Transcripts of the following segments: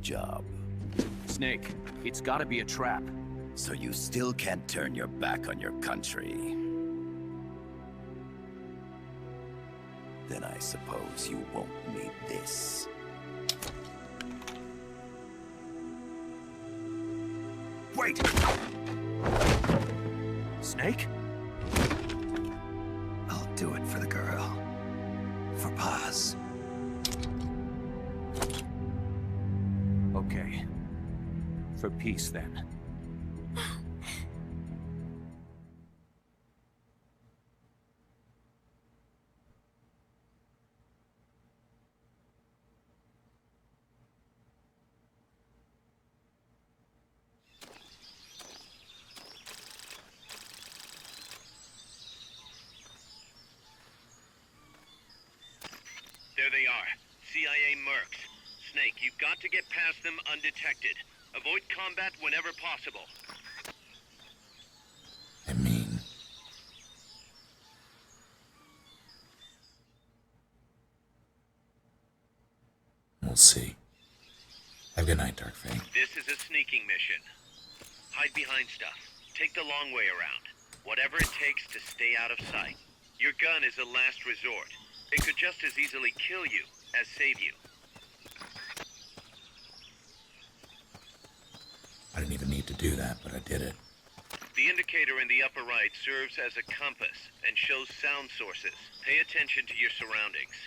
job. Snake, it's gotta be a trap. So you still can't turn your back on your country. Then I suppose you won't need this. Wait! Snake? I'll do it for the girl. For Paz. Okay. For peace, then. There they are. CIA mercs. Snake, you've got to get past them undetected. Avoid combat whenever possible. I mean... we'll see. Have a good night, Darkfang. This is a sneaking mission. Hide behind stuff. Take the long way around. Whatever it takes to stay out of sight. Your gun is a last resort. It could just as easily kill you as save you. I didn't even need to do that, but I did it. The indicator in the upper right serves as a compass and shows sound sources. Pay attention to your surroundings.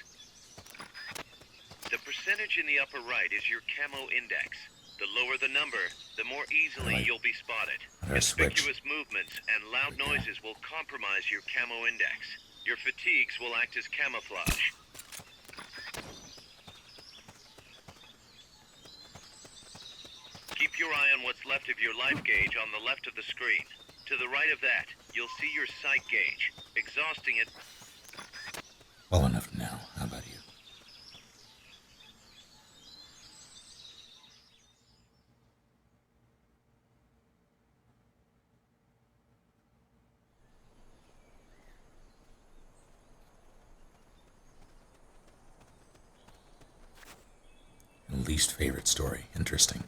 The percentage in the upper right is your camo index. The lower the number, the more easily you'll be spotted. Conspicuous movements and loud noises will compromise your camo index. Your fatigues will act as camouflage. Keep your eye on what's left of your life gauge on the left of the screen. To the right of that, you'll see your sight gauge. Exhausting it. Well enough now. How about you? Least favorite story. Interesting.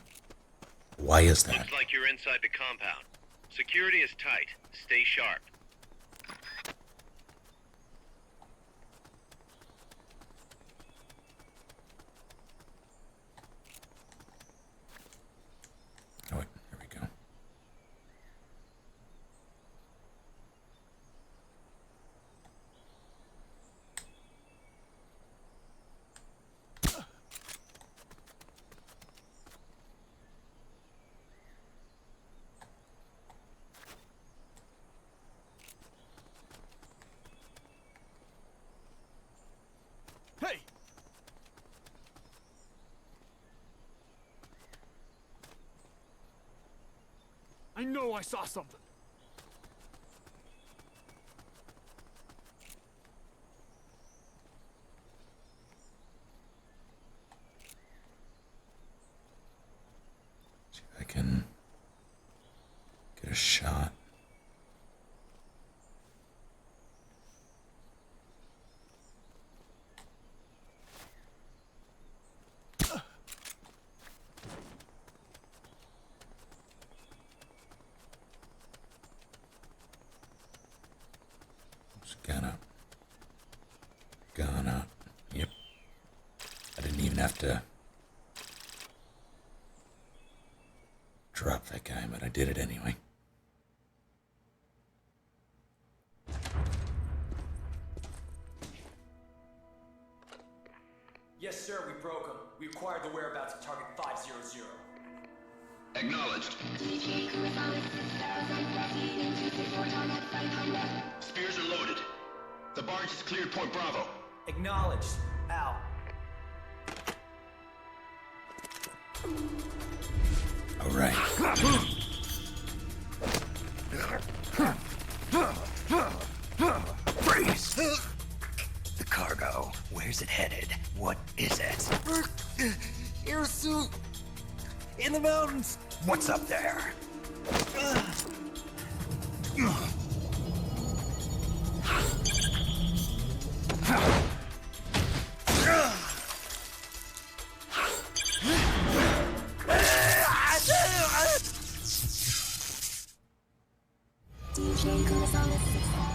Why is that? Looks like you're inside the compound. Security is tight. Stay sharp. Oh, wait. Here we go. Hey! I know I saw something. See if I can get a shot. Gone up. Gone up. Yep. I didn't even have to drop that guy, but I did it anyway. Yes, sir, we broke him. We acquired the whereabouts of target 500. Acknowledged. Spears are loaded. The barge has cleared Point Bravo. Acknowledged. Out. All right. Freeze! The cargo. Where's it headed? What is it? Air suit! In the mountains! What's up there? DJ Chris on the 6000.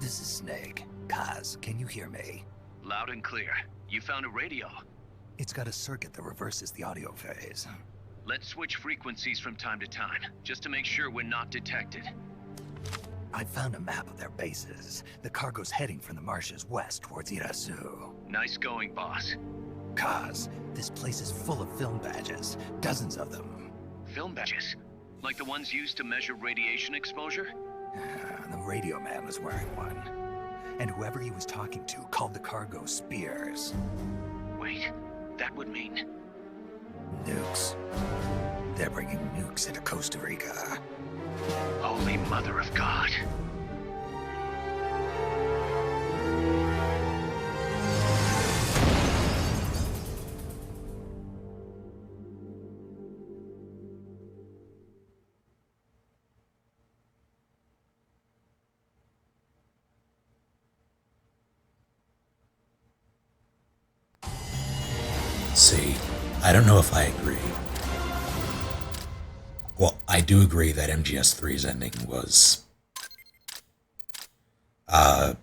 This is Snake. Kaz, can you hear me? Loud and clear. You found a radio. It's got a circuit that reverses the audio phase. Let's switch frequencies from time to time, just to make sure we're not detected. I found a map of their bases. The cargo's heading from the marshes west towards Irasu. Nice going, boss. Kaz, this place is full of film badges. Dozens of them. Film badges? Like the ones used to measure radiation exposure? The radio man was wearing one. And whoever he was talking to called the cargo Spears. Wait, that would mean... Nukes. They're bringing nukes into Costa Rica. Holy Mother of God. See, I don't know if I agree. Well, I do agree that MGS3's ending was... I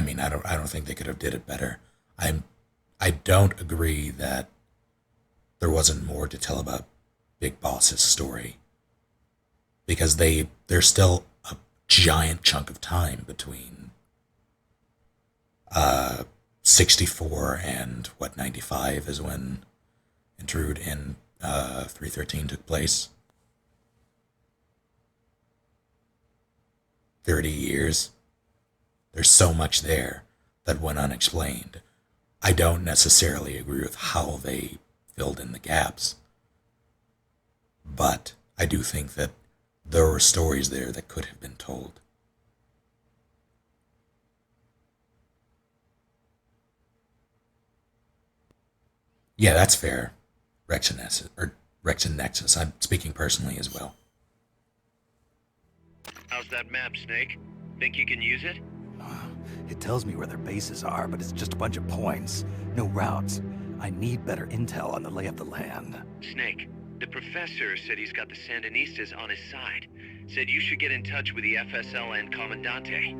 mean, I don't think they could have did it better. I don't agree that there wasn't more to tell about Big Boss's story. Because there's still a giant chunk of time between 64 and what, 95 is when Intrude in 313 took place. 30 years. There's so much there that went unexplained. I don't necessarily agree with how they filled in the gaps. But I do think that there were stories there that could have been told. Yeah, that's fair. Rex and Nexus. I'm speaking personally as well. How's that map, Snake? Think you can use it? It tells me where their bases are, but it's just a bunch of points. No routes. I need better intel on the lay of the land. Snake, the professor said he's got the Sandinistas on his side. Said you should get in touch with the FSL and Comandante.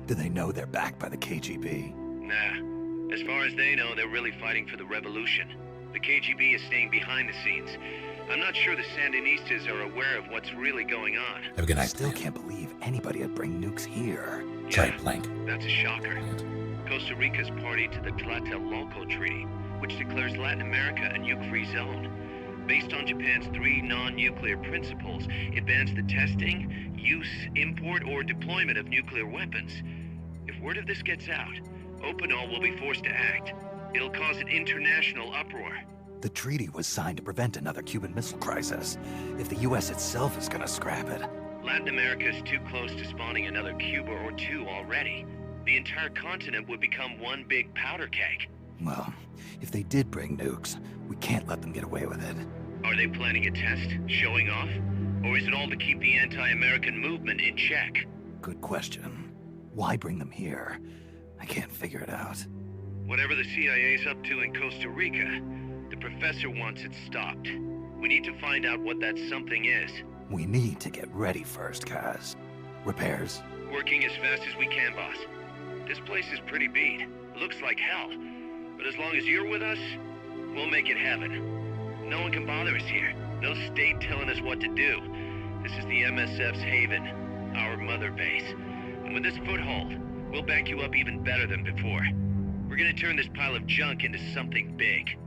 Do they know they're backed by the KGB? Nah. As far as they know, they're really fighting for the revolution. The KGB is staying behind the scenes. I'm not sure the Sandinistas are aware of what's really going on. Have a good night. I still can't believe anybody would bring nukes here. Try Plank. That's a shocker. Costa Rica's party to the Tlatelolco Treaty, which declares Latin America a nuke-free zone. Based on Japan's 3 non-nuclear principles, it bans the testing, use, import, or deployment of nuclear weapons. If word of this gets out, Opinol will be forced to act. It'll cause an international uproar. The treaty was signed to prevent another Cuban Missile Crisis. If the U.S. itself is gonna scrap it... Latin America is too close to spawning another Cuba or two already. The entire continent would become one big powder keg. Well, if they did bring nukes, we can't let them get away with it. Are they planning a test? Showing off? Or is it all to keep the anti-American movement in check? Good question. Why bring them here? I can't figure it out. Whatever the CIA's up to in Costa Rica, the professor wants it stopped. We need to find out what that something is. We need to get ready first, Kaz. Repairs? Working as fast as we can, boss. This place is pretty beat. Looks like hell. But as long as you're with us, we'll make it heaven. No one can bother us here. No state telling us what to do. This is the MSF's haven, our mother base. And with this foothold, we'll back you up even better than before. We're gonna turn this pile of junk into something big.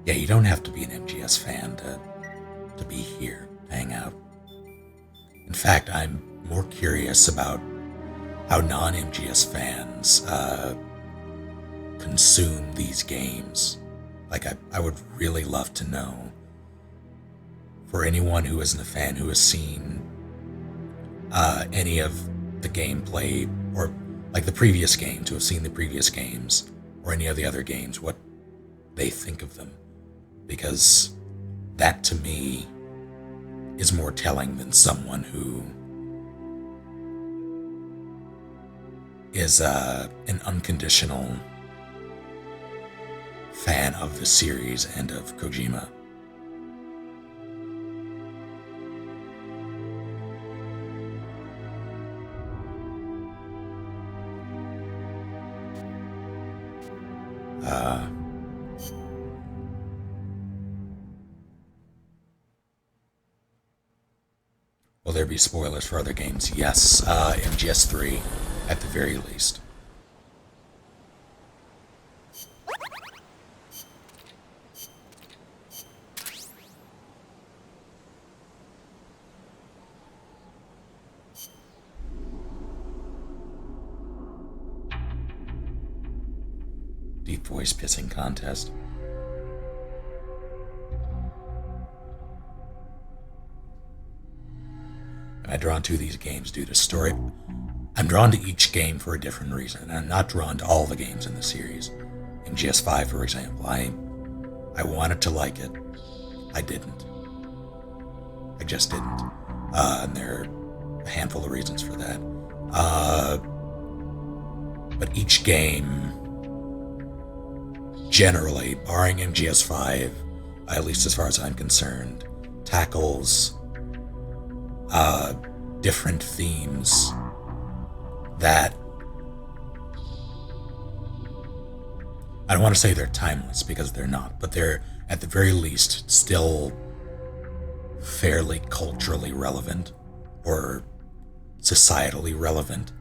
Yeah, you don't have to be an MGS fan to be here, to hang out. In fact, I'm more curious about how non-MGS fans consume these games. Like, I would really love to know, for anyone who isn't a fan, who has seen any of the gameplay, or like the previous games, who have seen the previous games, or any of the other games, what they think of them. Because that, to me, is more telling than someone who is an unconditional fan of the series and of Kojima. Will there be spoilers for other games? Yes, MGS3 at the very least. Deep voice pissing contest. I'm drawn to these games due to story. I'm drawn to each game for a different reason, and I'm not drawn to all the games in the series. In GS5, for example, I wanted to like it. I didn't. I just didn't. And there are a handful of reasons for that. But each game, generally, barring MGS5, at least as far as I'm concerned, tackles different themes that, I don't want to say they're timeless, because they're not, but they're at the very least still fairly culturally relevant or societally relevant.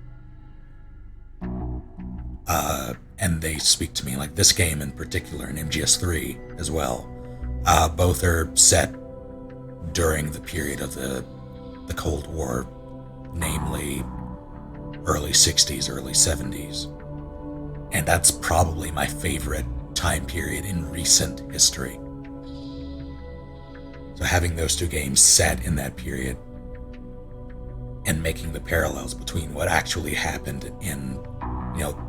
And they speak to me, like this game in particular, and MGS3 as well. Both are set during the period of the Cold War, namely early 60s, early 70s. And that's probably my favorite time period in recent history. So having those two games set in that period and making the parallels between what actually happened in,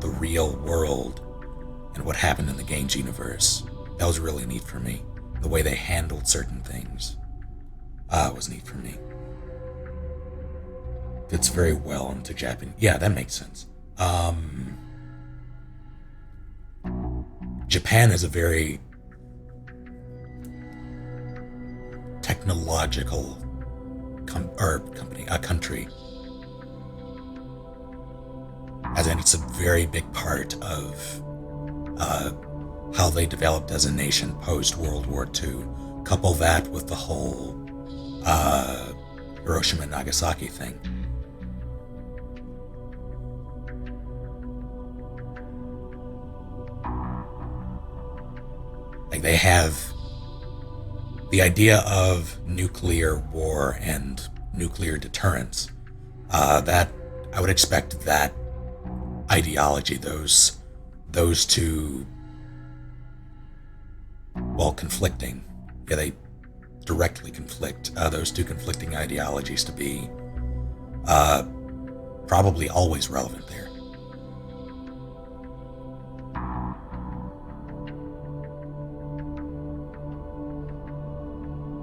the real world and what happened in the games universe, that was really neat for me. The way they handled certain things was neat for me. Fits very well into Japan. Yeah, that makes sense. Japan is a very technological country. As in, it's a very big part of how they developed as a nation post-World War II. Couple that with the whole Hiroshima and Nagasaki thing. Like, they have the idea of nuclear war and nuclear deterrence. That I would expect that ideology, those two, while conflicting, they directly conflict, those two conflicting ideologies to be probably always relevant there.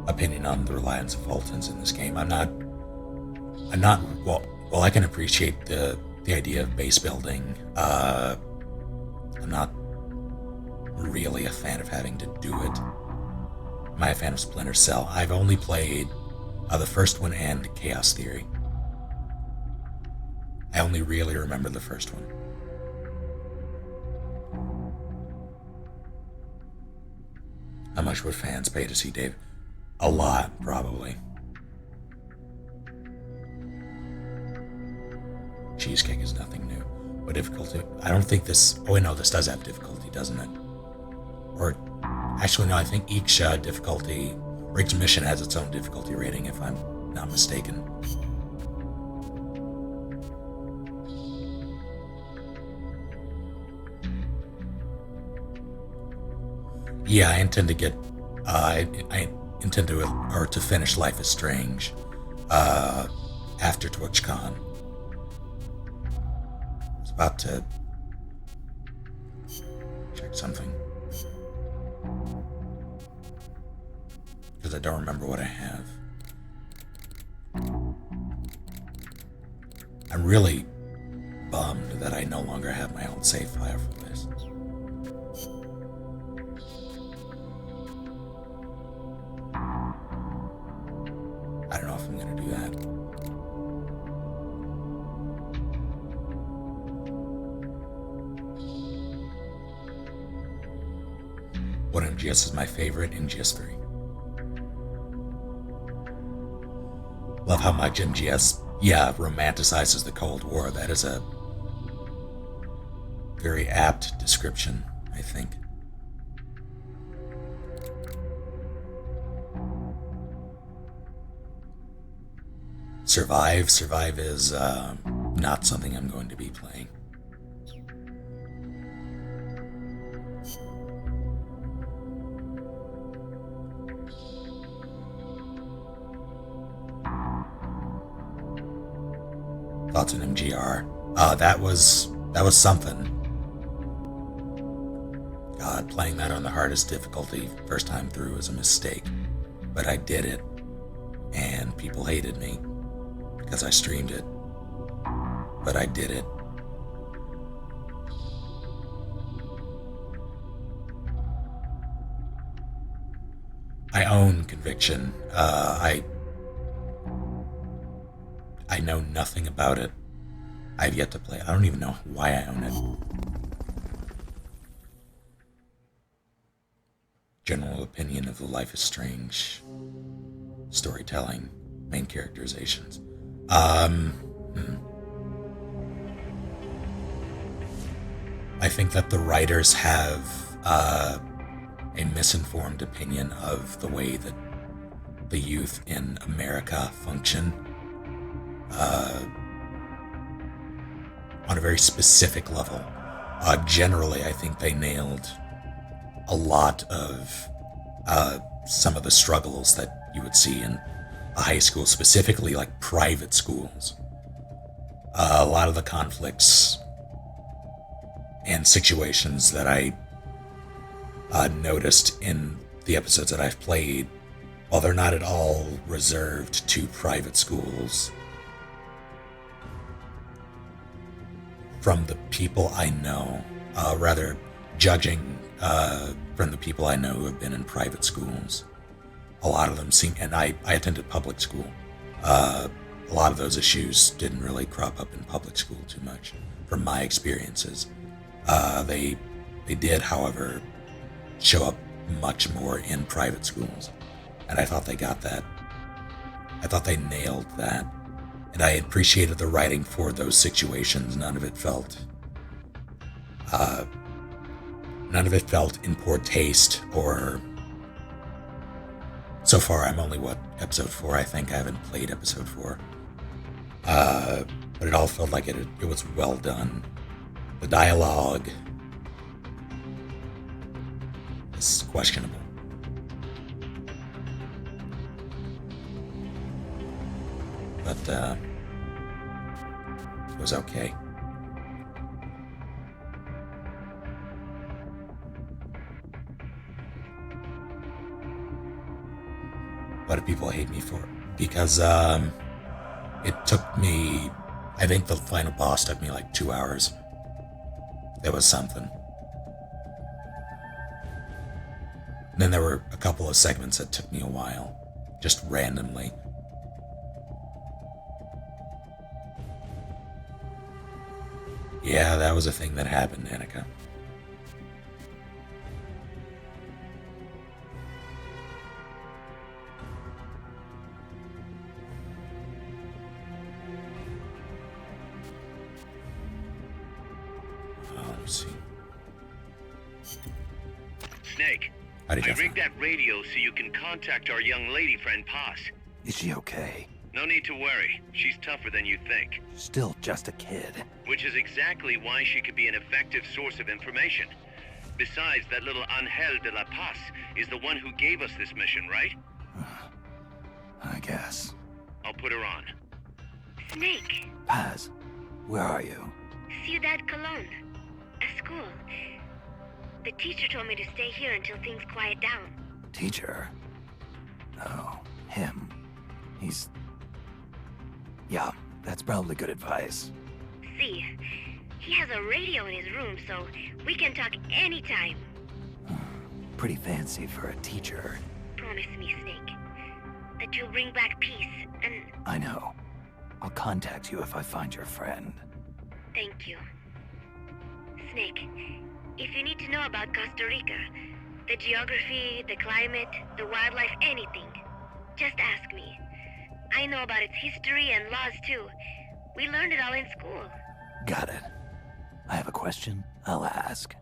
Opinion on the reliance of Vultans in this game. I'm not well, I can appreciate the idea of base building. I'm not really a fan of having to do it. Am I a fan of Splinter Cell? I've only played the first one and Chaos Theory. I only really remember the first one. How much would fans pay to see Dave? A lot, probably. Cheesecake is nothing new. What difficulty? I don't think this... Oh, wait, no, this does have difficulty, doesn't it? Or... Actually, no, I think each each mission has its own difficulty rating, if I'm not mistaken. Yeah, I intend to get. I intend to finish Life is Strange after TwitchCon. I was about to check something because I don't remember what I have. I'm really bummed that I no longer have my old save file for this. I don't know if I'm going to do that. What MGS is my favorite? MGS 3. Love how much MGS, romanticizes the Cold War. That is a very apt description, I think. Survive is not something I'm going to be playing. Thoughts on MGR? That was something. God, playing that on the hardest difficulty first time through was a mistake, but I did it, and people hated me because I streamed it, but I did it. I own Conviction. I know nothing about it. I've yet to play it. I don't even know why I own it. General opinion of the Life is Strange storytelling, main characterizations. I think that the writers have a misinformed opinion of the way that the youth in America function. On a very specific level. Generally, I think they nailed a lot of some of the struggles that you would see in a high school, specifically like private schools. A lot of the conflicts and situations that I noticed in the episodes that I've played, while they're not at all reserved to private schools, from the people I know, judging from the people I know who have been in private schools, a lot of them seem, and I attended public school, a lot of those issues didn't really crop up in public school too much, from my experiences. They did, however, show up much more in private schools, and I thought they got that. I thought they nailed that. And I appreciated the writing for those situations. None of it felt in poor taste, or so far I'm only episode 4, I think. I haven't played episode 4. But it all felt like it was well done. The dialogue is questionable. But it was okay. What do people hate me for? Because it took me, I think the final boss took me like 2 hours. There was something. And then there were a couple of segments that took me a while, just randomly. Yeah, that was a thing that happened, Annika. Let me see. Snake, I rigged that radio so you can contact our young lady friend Paz. Is she okay? No need to worry. She's tougher than you think. Still just a kid. Which is exactly why she could be an effective source of information. Besides, that little Angel de la Paz is the one who gave us this mission, right? I guess. I'll put her on. Snake, Paz, where are you? Ciudad Colon. A school. The teacher told me to stay here until things quiet down. Teacher? Oh, him. He's... Yeah, that's probably good advice. See, he has a radio in his room, so we can talk anytime. Pretty fancy for a teacher. Promise me, Snake, that you'll bring back peace, and I know. I'll contact you if I find your friend. thank you. Snake, if you need to know about Costa Rica, the geography, the climate, the wildlife, anything, just ask me. I know about its history and laws too. We learned it all in school. Got it. I have a question. I'll ask.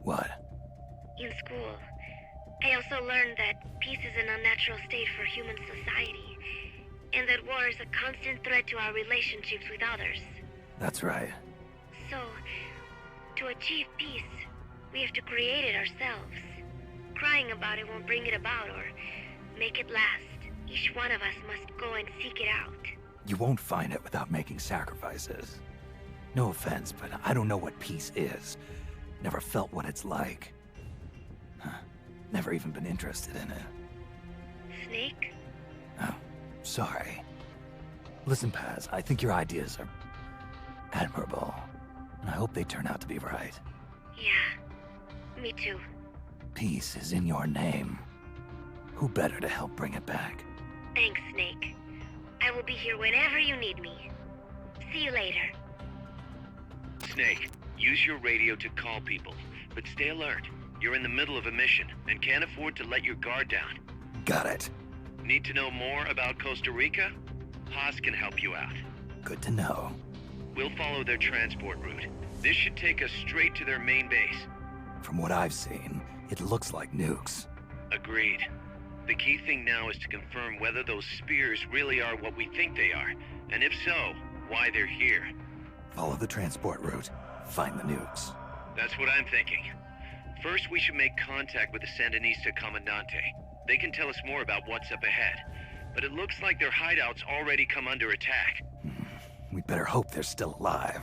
What? In school, I also learned that peace is an unnatural state for human society, and that war is a constant threat to our relationships with others. That's right. So, to achieve peace, we have to create it ourselves. Crying about it won't bring it about or make it last. Each one of us must go and seek it out. You won't find it without making sacrifices. No offense, but I don't know what peace is. Never felt what it's like. Never even been interested in it. Snake? Oh, sorry. Listen, Paz, I think your ideas are admirable, and I hope they turn out to be right. Yeah, me too. Peace is in your name. Who better to help bring it back? Thanks, Snake. I will be here whenever you need me. See you later. Snake, use your radio to call people, but stay alert. You're in the middle of a mission and can't afford to let your guard down. Got it. Need to know more about Costa Rica? Haas can help you out. Good to know. We'll follow their transport route. This should take us straight to their main base. From what I've seen, it looks like nukes. Agreed. The key thing now is to confirm whether those spears really are what we think they are, and if so, why they're here. Follow the transport route. Find the nukes. That's what I'm thinking. First, we should make contact with the Sandinista Comandante. They can tell us more about what's up ahead. But it looks like their hideout's already come under attack. We better hope they're still alive.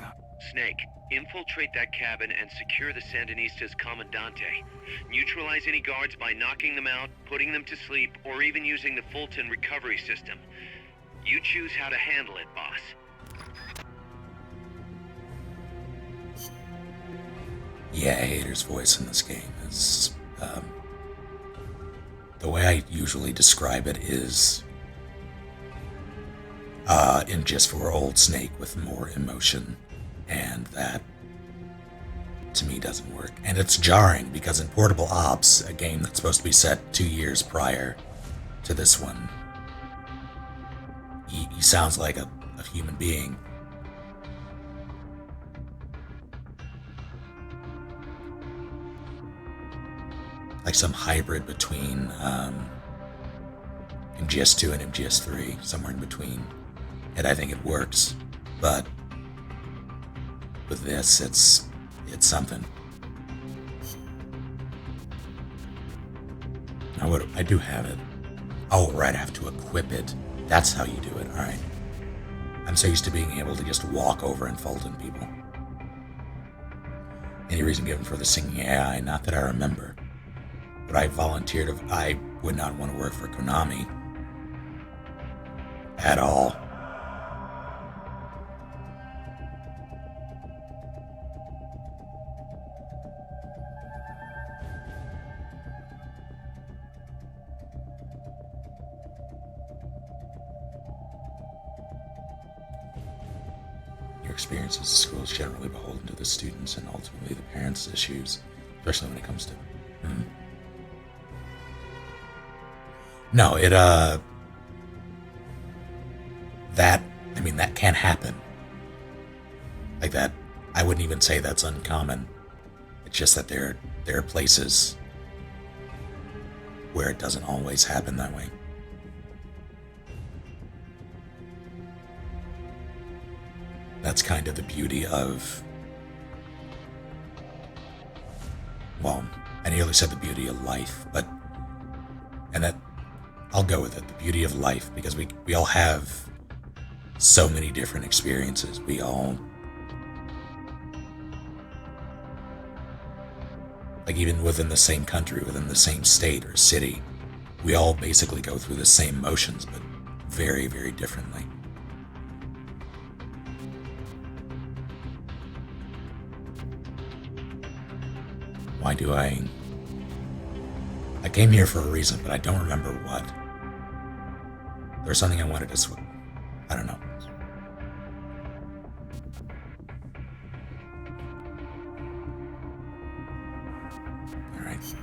Snake, infiltrate that cabin and secure the Sandinista's Comandante. Neutralize any guards by knocking them out, putting them to sleep, or even using the Fulton recovery system. You choose how to handle it, boss. Yeah, Hader's voice in this game is, the way I usually describe it is, in Just for Old Snake with more emotion, and that, to me, doesn't work. And it's jarring, because in Portable Ops, a game that's supposed to be set 2 years prior to this one, he sounds like a human being. Like some hybrid between MGS2 and MGS3, somewhere in between. And I think it works, but with this, it's something. Now, what I do have it. Oh, right, I have to equip it. That's how you do it. All right. I'm so used to being able to just walk over and Fulton people. Any reason given for the singing AI? Not that I remember. But I volunteered. I would not want to work for Konami at all. Your experience as a school is generally beholden to the students and ultimately the parents' issues, especially when it comes to. No, that can happen. Like that, I wouldn't even say that's uncommon. It's just that there are places where it doesn't always happen that way. That's kind of the beauty of well, I nearly said the beauty of life, but, and that, I'll go with it, the beauty of life, because we all have so many different experiences. We all, like even within the same country, within the same state or city, we all basically go through the same motions, but very, very differently. Why do I came here for a reason, but I don't remember what. There's something I wanted to I don't know. All right.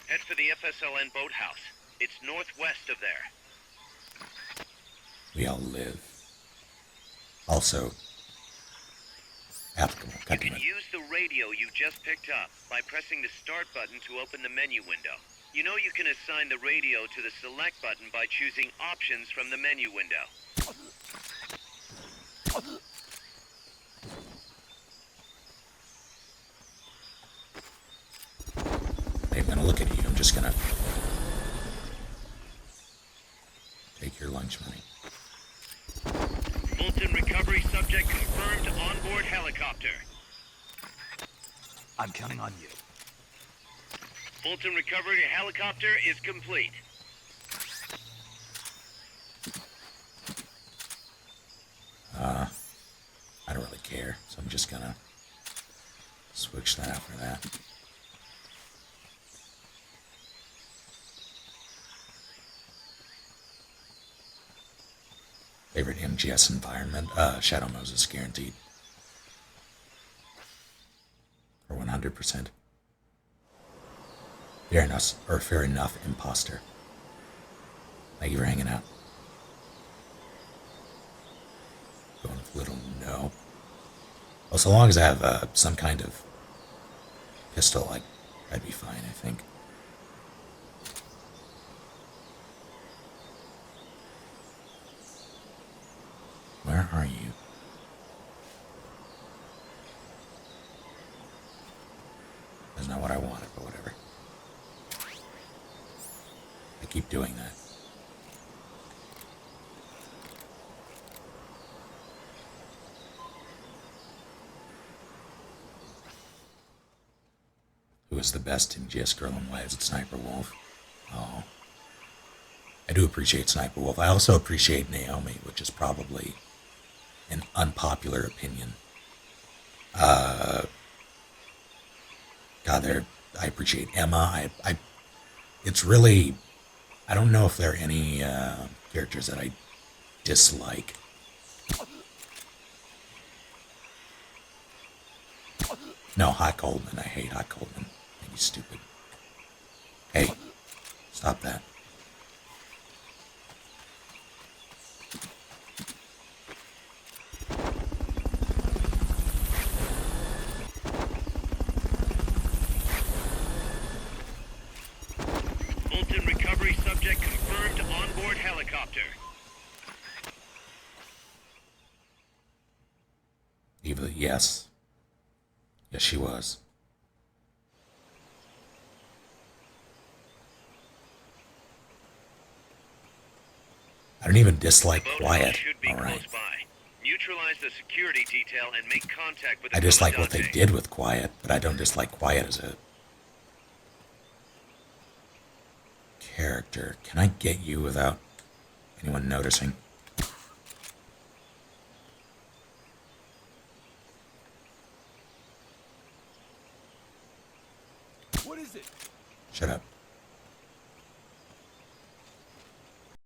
Head for the FSLN boathouse. It's northwest of there. We all live. Also, applicable. You can use the radio you just picked up by pressing the start button to open the menu window. You know you can assign the radio to the select button by choosing options from the menu window. I'm gonna look at you. I'm just gonna take your lunch money. Fulton recovery subject confirmed onboard helicopter. I'm counting on you. Fulton recovery helicopter is complete. I don't really care, so I'm just gonna switch that out for that. Favorite MGS environment? Shadow Moses, guaranteed. For 100%. Fair enough, imposter. Thank you for hanging out. Going with little no. Well, so long as I have some kind of pistol, I'd be fine, I think. Where are you? That's not what I wanted, but whatever. I keep doing that. Who is the best in GS Girl and why is it Sniper Wolf? Oh. I do appreciate Sniper Wolf. I also appreciate Naomi, which is probably an unpopular opinion. I appreciate Emma. It's really, I don't know if there are any characters that I dislike. No, Hot Goldman. I hate Hot Goldman. I think he's stupid. Hey, stop that. Fulton recovery subject confirmed onboard helicopter. Eva, yes. Yes, she was. I don't even dislike Quiet. All right. Neutralize the security detail and make contact with the I dislike what they Commandante. did with Quiet, but I don't dislike Quiet as a character. Can I get you without anyone noticing? What is it? Shut up.